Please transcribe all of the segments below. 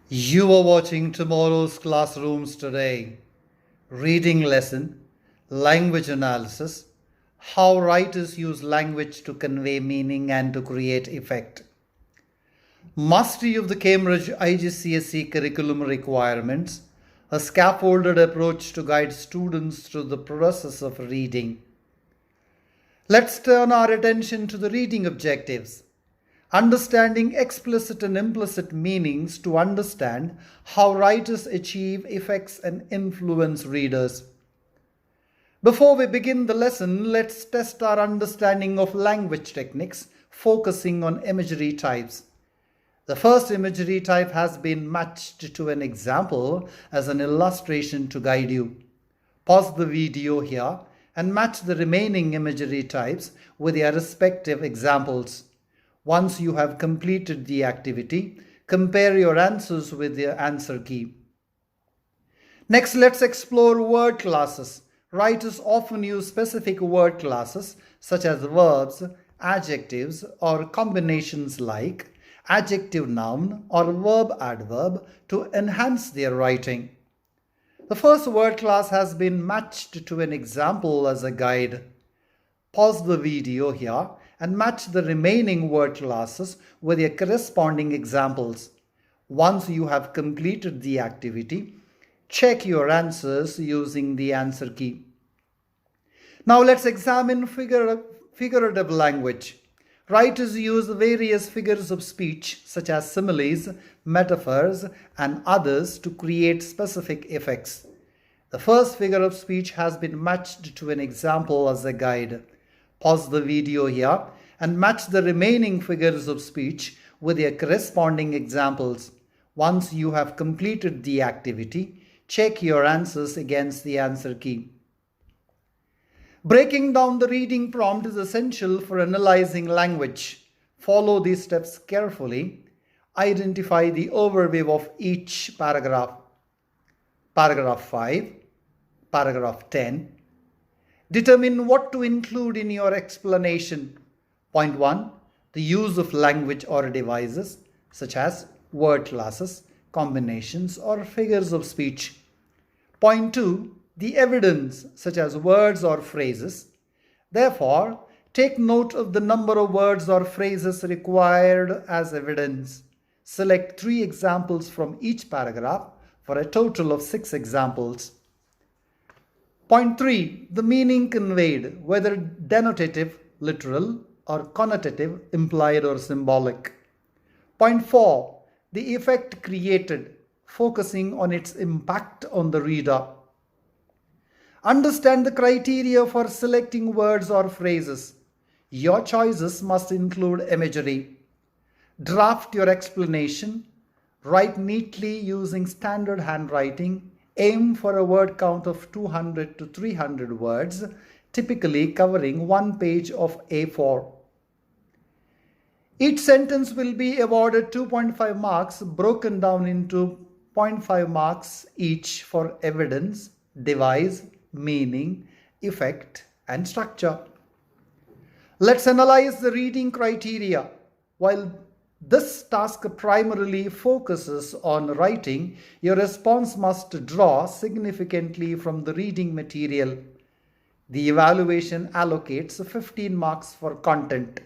You are watching tomorrow's classrooms today. Reading lesson, language analysis, how writers use language to convey meaning and to create effect. Mastery of the Cambridge IGCSE curriculum requirements, a scaffolded approach to guide students through the process of reading. Let's turn our attention to the reading objectives. Understanding explicit and implicit meanings to understand how writers achieve effects and influence readers. Before we begin the lesson, let's test our understanding of language techniques, focusing on imagery types. The first imagery type has been matched to an example as an illustration to guide you. Pause the video here and match the remaining imagery types with their respective examples. Once you have completed the activity, compare your answers with the answer key. Next, let's explore word classes. Writers often use specific word classes such as verbs, adjectives, or combinations like adjective noun or verb adverb to enhance their writing. The first word class has been matched to an example as a guide. Pause the video here and match the remaining word classes with their corresponding examples. Once you have completed the activity, check your answers using the answer key. Now let's examine figurative language. Writers use various figures of speech such as similes, metaphors, and others to create specific effects. The first figure of speech has been matched to an example as a guide. Pause the video here and match the remaining figures of speech with their corresponding examples. Once you have completed the activity, check your answers against the answer key. Breaking down the reading prompt is essential for analyzing language. Follow these steps carefully. Identify the overview of each paragraph. Paragraph 5, paragraph 10. Determine what to include in your explanation. Point 1. The use of language or devices such as word classes, combinations, or figures of speech. Point 2. The evidence such as words or phrases. Therefore, take note of the number of words or phrases required as evidence. Select 3 examples from each paragraph for a total of 6 examples. Point 3. The meaning conveyed, whether denotative, literal, or connotative, implied or symbolic. Point 4. The effect created, focusing on its impact on the reader. Understand the criteria for selecting words or phrases. Your choices must include imagery. Draft your explanation. Write neatly using standard handwriting. Aim for a word count of 200 to 300 words, typically covering 1 page of A4. Each sentence will be awarded 2.5 marks, broken down into 0.5 marks each for evidence, device, meaning, effect, and structure. Let's analyze the reading criteria. While this task primarily focuses on writing, your response must draw significantly from the reading material. The evaluation allocates 15 marks for content.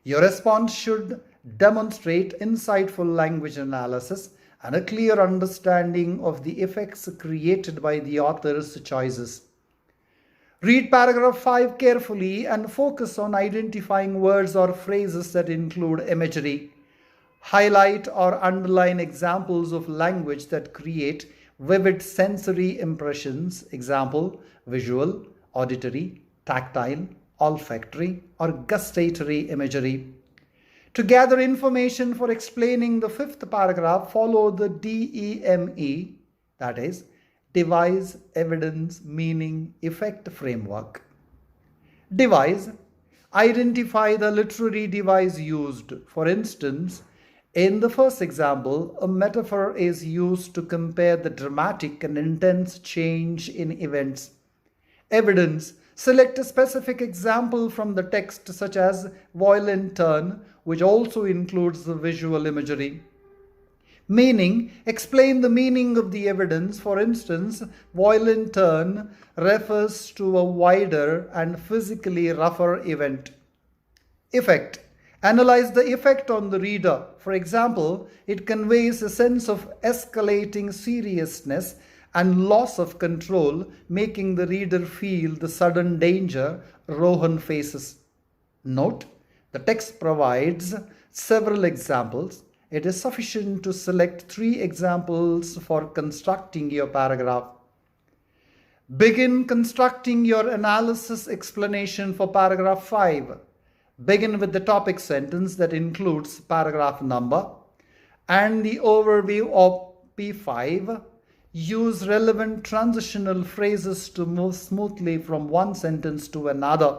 Your response should demonstrate insightful language analysis and a clear understanding of the effects created by the author's choices. Read paragraph 5 carefully and focus on identifying words or phrases that include imagery. Highlight or underline examples of language that create vivid sensory impressions, example, visual, auditory, tactile, olfactory, or gustatory imagery. To gather information for explaining the 5th paragraph, follow the DEME, that is, Device, Evidence, Meaning, Effect framework. Device. Identify the literary device used. For instance, in the first example, a metaphor is used to compare the dramatic and intense change in events. Evidence. Select a specific example from the text such as violent turn, which also includes the visual imagery. Meaning, explain the meaning of the evidence. For instance, violent turn refers to a wider and physically rougher event. Effect. Analyze the effect on the reader. For example, it conveys a sense of escalating seriousness and loss of control, making the reader feel the sudden danger Rohan faces. Note, the text provides several examples. It is sufficient to select 3 examples for constructing your paragraph. Begin constructing your analysis explanation for paragraph 5. Begin with the topic sentence that includes paragraph number and the overview of P5. Use relevant transitional phrases to move smoothly from one sentence to another.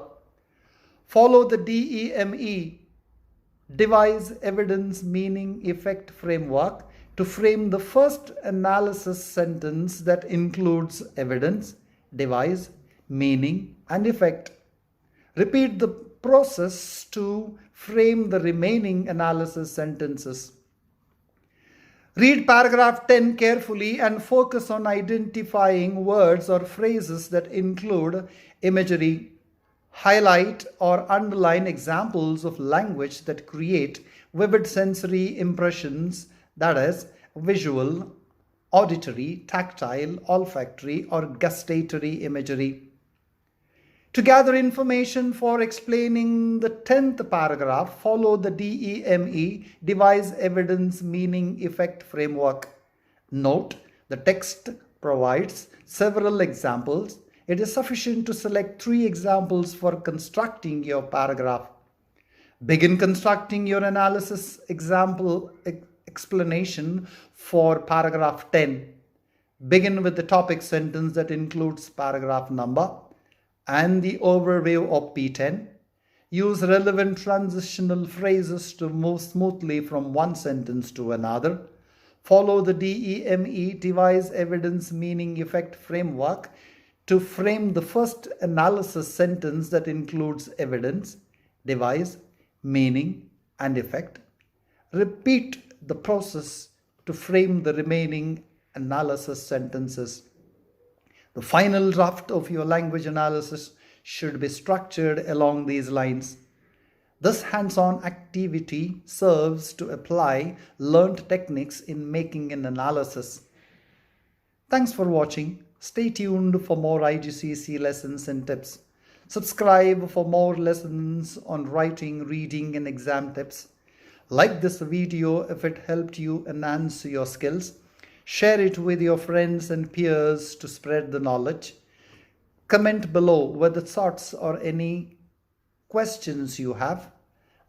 Follow the DEME, devise evidence, meaning, effect framework to frame the first analysis sentence that includes evidence, devise, meaning, and effect. Repeat the process to frame the remaining analysis sentences. Read paragraph 10 carefully and focus on identifying words or phrases that include imagery. Highlight or underline examples of language that create vivid sensory impressions, that is, visual, auditory, tactile, olfactory, or gustatory imagery. To gather information for explaining the 10th paragraph, follow the DEME, devise evidence, meaning, effect framework. Note, the text provides several examples. It is sufficient to select 3 examples for constructing your paragraph. Begin constructing your analysis example explanation for paragraph 10. Begin with the topic sentence that includes paragraph number and the overview of P10. Use relevant transitional phrases to move smoothly from one sentence to another. Follow the DEME, devise evidence, meaning, effect framework to frame the first analysis sentence that includes evidence, devise, meaning, and effect. Repeat the process to frame the remaining analysis sentences. The final draft of your language analysis should be structured along these lines. This hands-on activity serves to apply learned techniques in making an analysis. Thanks for watching. Stay tuned for more IGCSE lessons and tips. Subscribe for more lessons on writing, reading, and exam tips. Like this video if it helped you enhance your skills. Share it with your friends and peers to spread the knowledge. Comment below with the thoughts or any questions you have.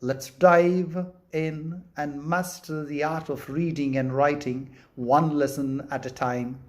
Let's dive in and master the art of reading and writing one lesson at a time.